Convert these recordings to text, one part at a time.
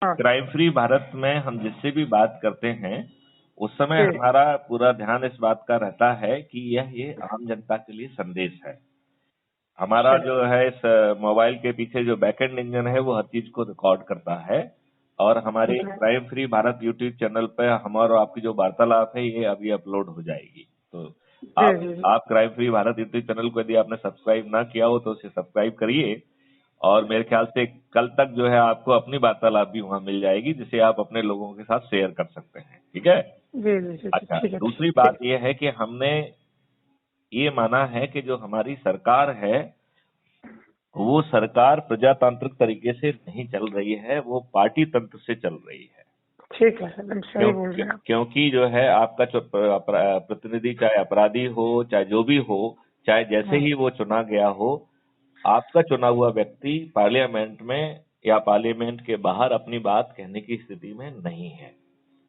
हाँ crime free Bharat में हम जिससे भी बात करते हैं उस समय जी हमारा पूरा ध्यान इस बात का रहता है कि ये आम जनता के लिए संदेश है। हमारा अच्छा जो है इस मोबाइल के पीछे जो बैकएंड इंजन है वो हर चीज को रिकॉर्ड करता है और हमारे हम्म, crime free Bharat YouTube channel पे हमारा और आपकी जो वार्तालाप है ये अभी अपलोड हो जाएगी। तो जी आप जी जी आप crime free Bharat YouTube channel को यदि आपने सब्सक्राइब ना किया हो तो उसे सब्सक्राइब करिए और मेरे ख्याल से कल तक जो है आपको अपनी वार्तालाप भी वहां मिल जाएगी जिसे आप अपने लोगों के साथ शेयर कर सकते हैं। ठीक है। जी जी जी जी, अच्छा, ठीक है ठीक दूसरी ठीक बात यह है कि हमने ये माना है कि जो हमारी सरकार है वो सरकार प्रजातांत्रिक तरीके से नहीं चल रही है, वो पार्टी तंत्र से चल रही है। ठीक है, एकदम सही बोल रहे हैं आप। क्योंकि जो है आपका जो प्रतिनिधि चाहे अपराधी हो चाहे जो भी हो, चाहे जैसे हम्म ही वो चुना गया हो, आपका चुना हुआ व्यक्ति पार्लियामेंट में या पार्लियामेंट के बाहर अपनी बात कहने की स्थिति में नहीं है।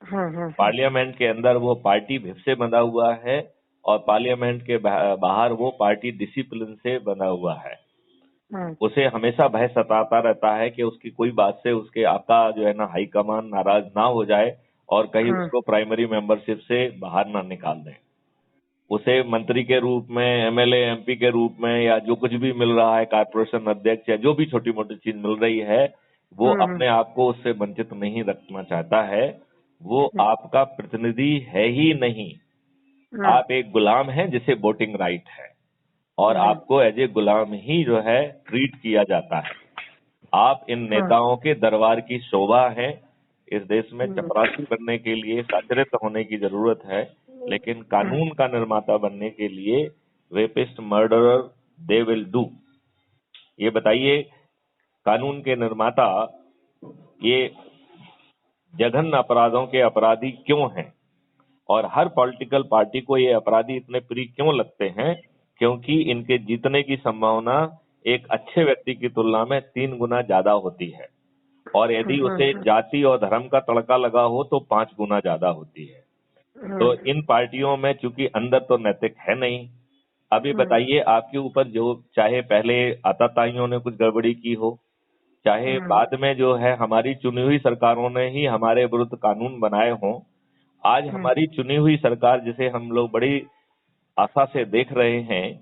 हम्म। पार्लियामेंट के अंदर वो पार्टी विप से बंधा हुआ है और पार्लियामेंट के बाहर वो पार्टी डिसिप्लिन से बंधा हुआ है। हम्म उसे हमेशा भय सताता रहता है कि उसकी कोई बात से उसके आका जो है ना हाईकमान नाराज ना हो जाए और कहीं हम्म उसको प्राइमरी मेंबरशिप से बाहर ना निकाल दें। उसे मंत्री के रूप में, एमएलए, एमपी के रूप में या जो कुछ भी मिल रहा है, कारपोरेशन अध्यक्ष या जो भी छोटी मोटी चीज मिल रही है, वो हम्म अपने आप को उससे वंचित नहीं रखना चाहता है। वो हम्म आपका प्रतिनिधि है ही नहीं, हम्म आप एक गुलाम हैं जिसे वोटिंग राइट है और हम्म आपको एज ए गुलाम ही जो है ट्रीट किया जाता है। आप इन हम्म नेताओं के दरबार की शोभा हैं। इस देश में हम्म चपरासी बनने के लिए साक्षरता होने की जरूरत है, लेकिन कानून का निर्माता बनने के लिए rapist murderer they will do. ये बताइए, कानून के निर्माता ये जघन्य अपराधों के अपराधी क्यों हैं और हर पॉलिटिकल पार्टी को ये अपराधी इतने प्रिय क्यों लगते हैं? क्योंकि इनके जीतने की संभावना एक अच्छे व्यक्ति की तुलना में 3 गुना ज्यादा होती है और यदि उसे जाति और धर्म का तड़का लगा हो तो 5 गुना ज्यादा होती है। तो इन पार्टियों में चूंकि अंदर तो नैतिक है नहीं। अभी बताइए, आपके ऊपर जो चाहे पहले आताताइयों ने कुछ गड़बड़ी की हो, चाहे बाद में जो है हमारी चुनी हुई सरकारों ने ही हमारे विरुद्ध कानून बनाए हों, आज हमारी चुनी हुई सरकार जिसे हम लोग बड़ी आशा से देख रहे हैं,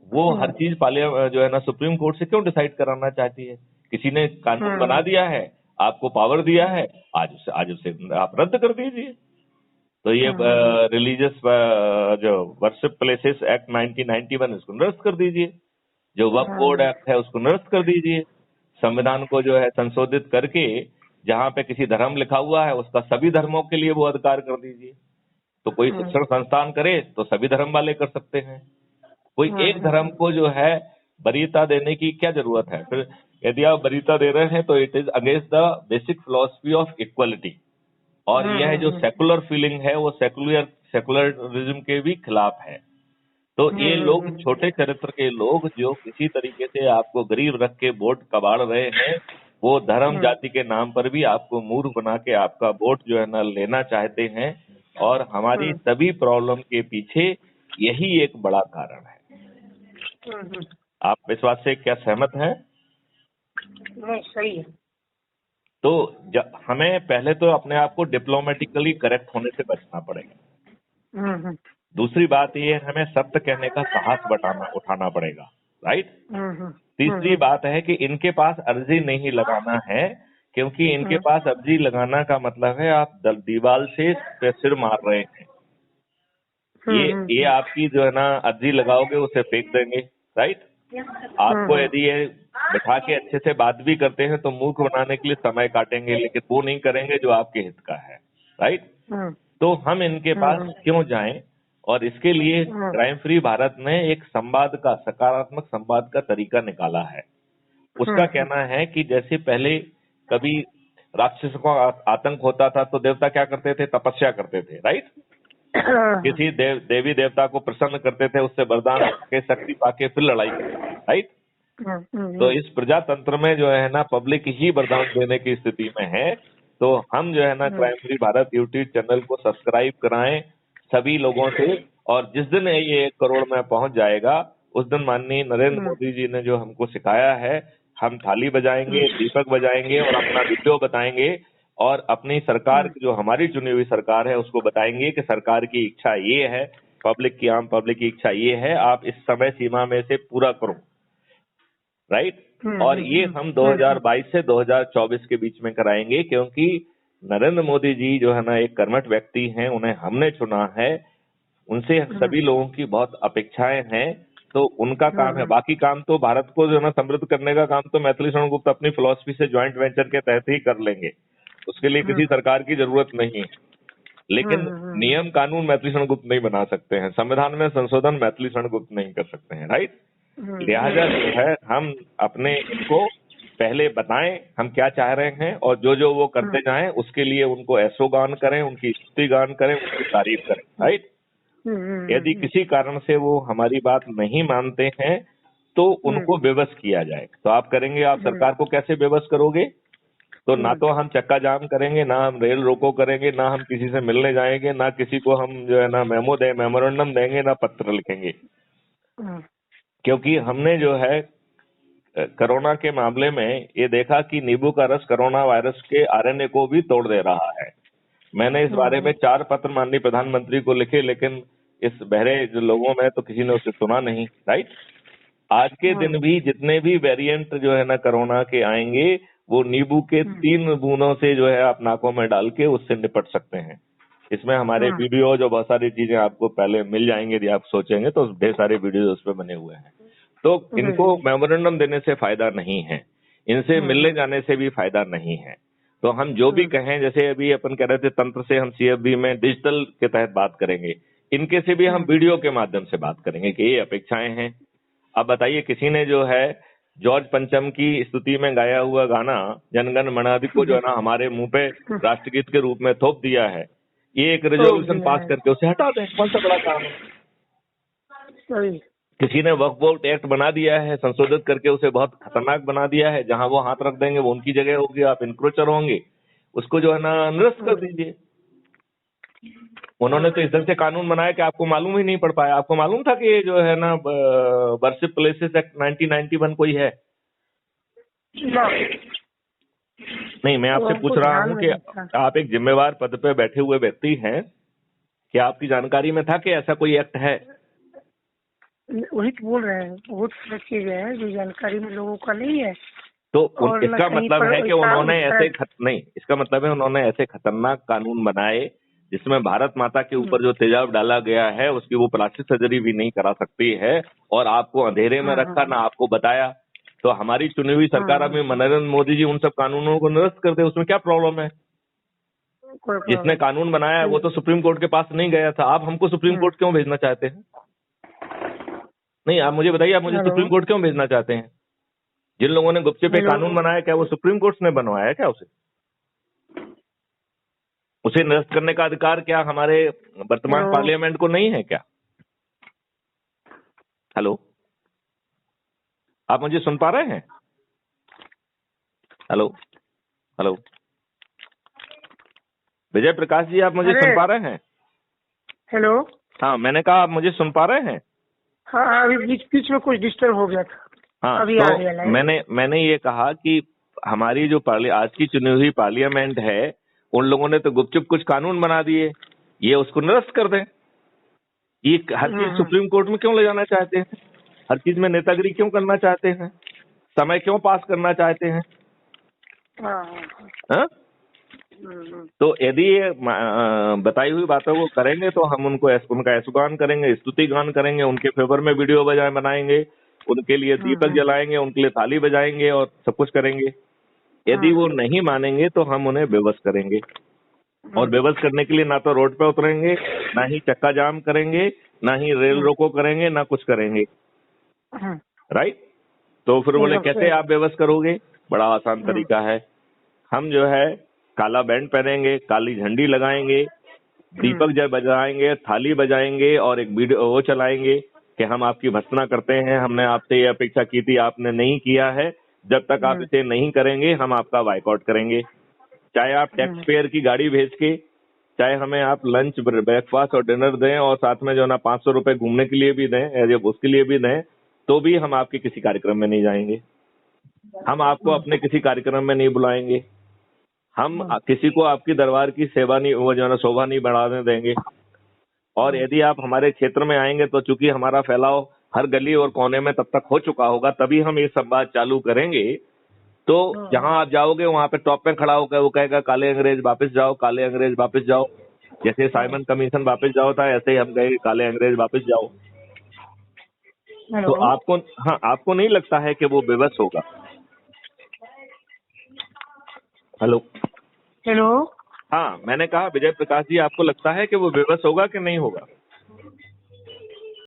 वो हर चीज जो है ना सुप्रीम कोर्ट से क्यों डिसाइड कराना चाहती है? किसी ने कानून बना दिया है, आपको पावर दिया है, आज उसे आप रद्द कर दीजिए। तो ये रिलीजियस जो वर्शिप प्लेसेस एक्ट 1991 उसको निरस्त कर दीजिए। जो वक्फ बोर्ड एक्ट है उसको निरस्त कर दीजिए। संविधान को जो है संशोधित करके जहां पे किसी धर्म लिखा हुआ है उसका सभी धर्मों के लिए वो अधिकार कर दीजिए। तो कोई शिक्षण संस्थान करे तो सभी धर्म वाले कर सकते हैं। कोई एक धर्म को जो है वरीयता देने की क्या जरूरत है? फिर यदि आप वरीयता दे रहे हैं तो it is against the basic philosophy of equality और यह जो सेकुलर फीलिंग है वो सेकुलरिज्म के भी खिलाफ है। तो ये लोग छोटे चरित्र के लोग जो किसी तरीके से आपको गरीब रख के वोट कबाड़ रहे हैं, वो धर्म जाति के नाम पर भी आपको मूर्ख बना के आपका वोट जो है ना लेना चाहते हैं और हमारी सभी प्रॉब्लम के पीछे यही एक बड़ा कारण है। आप इस बात से क्या सहमत हैं? नहीं, सही है। तो हमें पहले तो अपने आप को डिप्लोमेटिकली करेक्ट होने से बचना पड़ेगा। दूसरी बात ये है, हमें सत्य कहने का साहस उठाना पड़ेगा। राइट। तीसरी बात है कि इनके पास अर्जी नहीं लगाना है, क्योंकि इनके पास अर्जी लगाना का मतलब है आप दीवार से सिर मार रहे हैं। ये आपकी जो है ना अर्जी लगाओगे उसे फेंक देंगे। राइट। आपको यदि ये बिठा के अच्छे से बात भी करते हैं तो मूर्ख बनाने के लिए समय काटेंगे, लेकिन वो नहीं करेंगे जो आपके हित का है। राइट। तो हम इनके पास क्यों जाएं? और इसके लिए क्राइम फ्री भारत ने एक सकारात्मक संवाद का तरीका निकाला है। उसका कहना है कि जैसे पहले कभी राक्षसों का आतंक होता था तो देवता क्या करते थे? तपस्या करते थे। राइट। किसी देवी देवता को प्रसन्न करते थे, उससे वरदान के शक्ति पाके फिर लड़ाई करते थे। राइट। तो इस प्रजातंत्र में जो है ना पब्लिक ही वरदान देने की स्थिति में है। तो हम जो है ना crime free Bharat YouTube channel को सब्सक्राइब कराएं सभी लोगों से, और जिस दिन ये 1 करोड़ में पहुंच जाएगा उस दिन माननीय नरेंद्र मोदी जी ने जो हमको सिखाया है हम थाली बजाएंगे, दीपक बजाएंगे और अपना वीडियो बताएंगे और अपनी सरकार जो हमारी चुनी हुई सरकार है उसको बताएंगे कि सरकार की इच्छा ये है, आम पब्लिक की इच्छा ये है, आप इस समय सीमा में से पूरा करो, राइट। और ये हम 2022 से 2024 के बीच में कराएंगे, क्योंकि नरेंद्र मोदी जी जो है ना एक कर्मठ व्यक्ति हैं, उन्हें हमने चुना है, उनसे सभी लोगों की बहुत अपेक्षाएं हैं, तो उनका काम है। बाकी काम तो भारत को जो है ना समृद्ध करने का काम तो मैथिली शरण गुप्त अपनी फिलॉसफी से ज्वाइंट वेंचर के तहत ही कर लेंगे, उसके लिए किसी सरकार की जरूरत नहीं है। लेकिन नियम कानून मैथिली शरण गुप्त नहीं बना सकते हैं, संविधान में संशोधन मैथिली शरण गुप्त नहीं कर सकते हैं, राइट। लिहाजा जो है हम अपने इनको पहले बताएं हम क्या चाह रहे हैं, और जो जो वो करते जाएं उसके लिए उनको ऐशोगान करें, उनकी स्तुति गान करें, उनकी तारीफ करें, राइट। यदि किसी कारण से वो हमारी बात नहीं मानते हैं तो उनको बेबस किया जाए। तो आप करेंगे, आप सरकार को कैसे बेबस करोगे? तो ना तो हम चक्का जाम करेंगे, ना हम रेल रोको करेंगे, ना हम किसी से मिलने जाएंगे, ना किसी को हम जो है ना मेमोरेंडम देंगे, ना पत्र लिखेंगे। क्योंकि हमने जो है कोरोना के मामले में ये देखा कि नींबू का रस कोरोना वायरस के आरएनए को भी तोड़ दे रहा है। मैंने इस बारे में 4 पत्र माननीय प्रधानमंत्री को लिखे, लेकिन इस बहरे जो लोगों में तो किसी ने उसे सुना नहीं, राइट। आज के दिन भी जितने भी वेरिएंट जो है ना कोरोना के आएंगे, वो नींबू के 3 बूंदों से जो है आप नाकों में डाल के उससे निपट सकते हैं। इसमें हमारे वीडियो जो बहुत सारी चीजें आपको पहले मिल जाएंगे, यदि आप सोचेंगे तो ढेर सारे वीडियो उस पर बने हुए हैं। तो इनको मेमोरेंडम देने से फायदा नहीं है, इनसे मिलने जाने से भी फायदा नहीं है। तो हम जो भी कहें, जैसे अभी अपन कह रहे थे तंत्र से हम CFB में डिजिटल के तहत बात करेंगे, इनके से भी हम वीडियो के माध्यम से बात करेंगे कि ये अपेक्षाएं हैं। अब बताइए, किसी ने जो है जॉर्ज पंचम की स्तुति में गाया हुआ गाना जनगण मन अधि को जो है ना हमारे मुंह पे राष्ट्रगीत के रूप में थोप दिया है, ये एक रेजोल्यूशन पास करके उसे हटा दें, कौन सा बड़ा काम है। किसी ने वक्फ बोर्ड एक्ट बना दिया है, संशोधित करके उसे बहुत खतरनाक बना दिया है, जहां वो हाथ रख देंगे वो उनकी जगह होगी, आप इंक्रोचर होंगे, उसको जो है ना निरस्त कर दीजिए। उन्होंने तो इस ढंग से कानून बनाया कि आपको मालूम ही नहीं पड़ पाया। आपको मालूम था कि ये जो है ना वर्शिप प्लेसेस एक्ट 1991 कोई है? नहीं, मैं आपसे पूछ रहा हूँ कि आप एक जिम्मेवार पद पे बैठे हुए व्यक्ति हैं, क्या आपकी जानकारी में था कि ऐसा कोई एक्ट है? वही तो बोल रहे हैं, बहुत सारी चीजें हैं जो जानकारी में लोगों का नहीं है। तो इसका मतलब है कि उन्होंने ऐसे नहीं, इसका मतलब है उन्होंने ऐसे खतरनाक कानून बनाए जिसमें भारत माता के ऊपर जो तेजाब डाला गया है उसकी वो प्लास्टिक सर्जरी भी नहीं करा सकती है, और आपको अंधेरे में रखा, ना आपको बताया। तो हमारी चुनी हुई सरकार अभी नरेंद्र मोदी जी उन सब कानूनों को निरस्त कर दे, उसमें क्या प्रॉब्लम है? जिसने कानून बनाया है वो तो सुप्रीम कोर्ट के पास नहीं गया था, आप हमको सुप्रीम कोर्ट क्यों भेजना चाहते हैं? नहीं, आप मुझे बताइए, आप मुझे सुप्रीम कोर्ट क्यों भेजना चाहते हैं? जिन लोगों ने गुपचे पे कानून बनाया, क्या वो सुप्रीम कोर्ट ने बनवाया है क्या? उसे निरस्त करने का अधिकार क्या हमारे वर्तमान पार्लियामेंट को नहीं है क्या? हेलो, आप मुझे सुन पा रहे हैं? हेलो हेलो, विजय प्रकाश जी, आप मुझे सुन पा रहे हैं? हेलो, हाँ, मैंने कहा आप मुझे सुन पा रहे हैं? हाँ, अभी बीच में कुछ डिस्टर्ब हो गया था। हाँ, अभी तो आ गया। मैंने ये कहा कि हमारी जो आज की चुनी हुई पार्लियामेंट है, उन लोगों ने तो गुपचुप कुछ कानून बना दिए, ये उसको निरस्त कर दें। ये हर चीज सुप्रीम कोर्ट में क्यों ले जाना चाहते हैं? हर चीज में नेतागिरी क्यों करना चाहते हैं? समय क्यों पास करना चाहते हैं? हाँ? तो यदि ये बताई हुई बातों को करेंगे तो हम उनका ऐशोगान करेंगे, स्तुति गान करेंगे, उनके फेवर में वीडियो बनाएंगे, उनके लिए दीपक जलाएंगे, उनके लिए थाली बजाएंगे और सब कुछ करेंगे। यदि वो नहीं मानेंगे तो हम उन्हें बेबस करेंगे, और बेबस करने के लिए ना तो रोड पे उतरेंगे, ना ही चक्का जाम करेंगे, ना ही रेल रोको करेंगे, ना कुछ करेंगे, राइट। तो फिर बोले कैसे आप बेबस करोगे? बड़ा आसान तरीका है, हम जो है काला बैंड पहनेंगे, काली झंडी लगाएंगे, दीपक बजाएंगे, थाली बजाएंगे और एक वीडियो वो चलाएंगे कि हम आपकी भर्त्सना करते हैं, हमने आपसे ये अपेक्षा की थी, आपने नहीं किया है, जब तक आप इसे नहीं करेंगे हम आपका बाइकआउट करेंगे। चाहे आप टैक्स पेयर की गाड़ी भेज के, चाहे हमें आप लंच, ब्रेकफास्ट और डिनर दें, और साथ में जो ना 500 रुपए घूमने के लिए भी दें, उसके लिए भी दें, तो भी हम आपके किसी कार्यक्रम में नहीं जाएंगे। हम आपको अपने किसी कार्यक्रम में नहीं बुलाएंगे, हम किसी को आपकी दरबार की सेवा नहीं, वो जो है ना, शोभा नहीं बढ़ाने देंगे। और यदि आप हमारे क्षेत्र में आएंगे तो चूंकि हमारा फैलाव हर गली और कोने में तब तक हो चुका होगा, तभी हम ये संवाद चालू करेंगे। तो जहां आप जाओगे वहां पे टॉप पे खड़ा होकर वो कहेगा काले अंग्रेज वापस जाओ, काले अंग्रेज वापस जाओ। जैसे साइमन कमीशन वापस जाओ था, ऐसे ही हम कहेंगे काले अंग्रेज वापस जाओ। तो आपको, हाँ, आपको नहीं लगता है कि वो विवश होगा? Hello hello. हाँ, मैंने कहा विजय प्रकाश जी, आपको लगता है कि वो विवश होगा कि नहीं होगा?